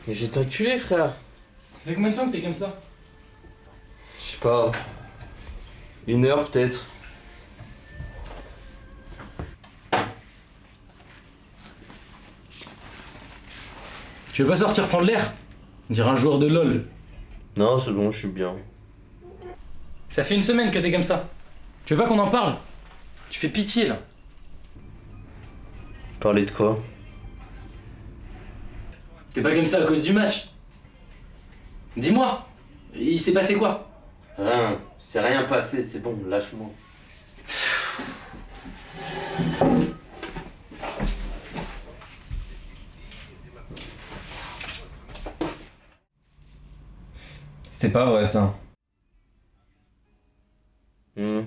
Mais je vais t'enculer, frère. Ça fait combien de temps que t'es comme ça? Je sais pas. 1 heure peut-être. Tu veux pas sortir prendre l'air? On dirait un joueur de LOL. Non, c'est bon, je suis bien. Ça fait 1 semaine que t'es comme ça. Tu veux pas qu'on en parle? Tu fais pitié là. Parler de quoi? T'es pas comme ça à cause du match. Dis-moi, il s'est passé quoi? Rien, c'est rien passé, c'est bon, lâche-moi. C'est pas vrai ça. Il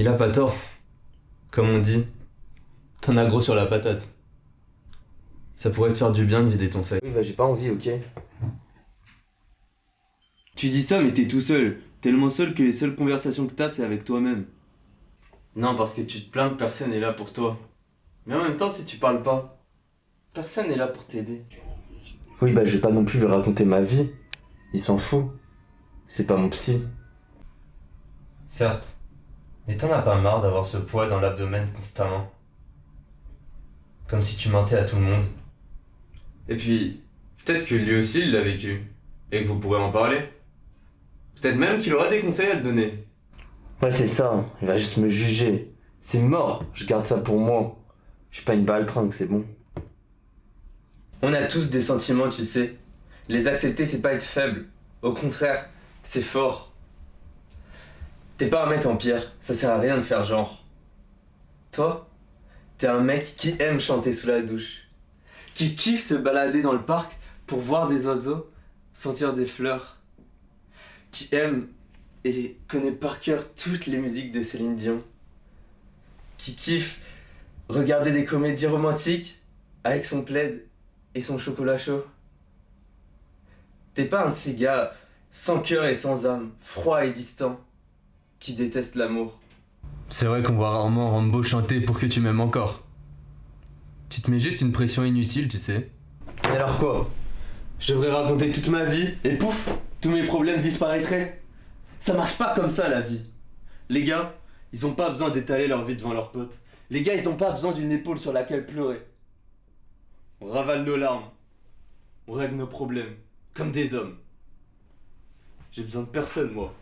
a pas tort. Comme on dit, t'en as gros sur la patate. Ça pourrait te faire du bien de vider ton sac. Oui, bah j'ai pas envie, ok? Tu dis ça mais t'es tout seul. Tellement seul que les seules conversations que t'as c'est avec toi-même. Non, parce que tu te plains que personne n'est là pour toi. Mais en même temps, si tu parles pas, personne n'est là pour t'aider. Oui, bah je vais pas non plus lui raconter ma vie. Il s'en fout. C'est pas mon psy. Certes. Mais t'en as pas marre d'avoir ce poids dans l'abdomen constamment. Comme si tu mentais à tout le monde. Et puis, peut-être que lui aussi il l'a vécu. Et que vous pourrez en parler. Peut-être même qu'il aura des conseils à te donner. Ouais, c'est ça. Il va juste me juger. C'est mort. Je garde ça pour moi. Je suis pas une baltringue, c'est bon. On a tous des sentiments, tu sais. Les accepter, c'est pas être faible. Au contraire, c'est fort. T'es pas un mec en pierre, ça sert à rien de faire genre. Toi, t'es un mec qui aime chanter sous la douche. Qui kiffe se balader dans le parc pour voir des oiseaux, sentir des fleurs. Qui aime et connaît par cœur toutes les musiques de Céline Dion. Qui kiffe regarder des comédies romantiques avec son plaid et son chocolat chaud. T'es pas un de ces gars sans cœur et sans âme, froid et distant, qui déteste l'amour. C'est vrai qu'on voit rarement Rambo chanter pour que tu m'aimes encore. Tu te mets juste une pression inutile, tu sais. Et alors quoi? Je devrais raconter toute ma vie et pouf, tous mes problèmes disparaîtraient. Ça marche pas comme ça la vie. Les gars, ils ont pas besoin d'étaler leur vie devant leurs potes. Les gars, ils ont pas besoin d'une épaule sur laquelle pleurer. On ravale nos larmes. On règle nos problèmes. Comme des hommes. J'ai besoin de personne, moi.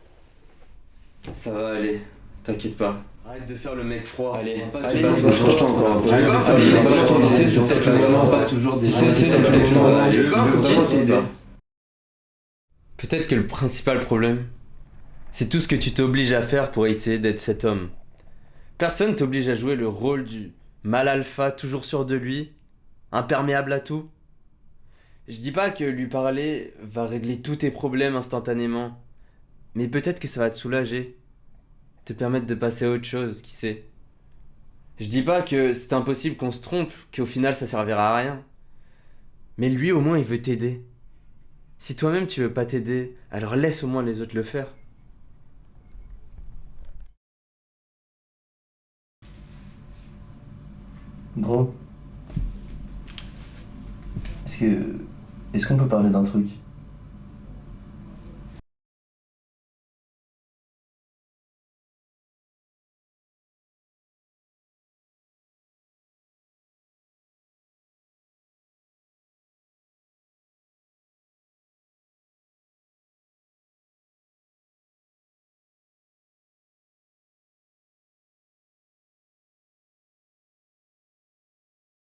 Ça va aller. T'inquiète pas. Arrête de faire le mec froid. Allez, allez, tu sais, c'est peut-être vraiment pas toujours des... Tu sais, c'est peut-être vraiment t'aider. Peut-être que le principal problème, c'est tout ce que tu t'obliges à faire pour essayer d'être cet homme. Personne t'oblige à jouer le rôle du mâle alpha toujours sûr de lui, imperméable à tout. Je dis pas que lui parler va régler tous tes problèmes instantanément, mais peut-être que ça va te soulager, te permettre de passer à autre chose, qui sait. Je dis pas que c'est impossible qu'on se trompe, qu'au final ça servira à rien. Mais lui au moins il veut t'aider. Si toi-même tu veux pas t'aider, alors laisse au moins les autres le faire. Gros. Est-ce qu'on peut parler d'un truc?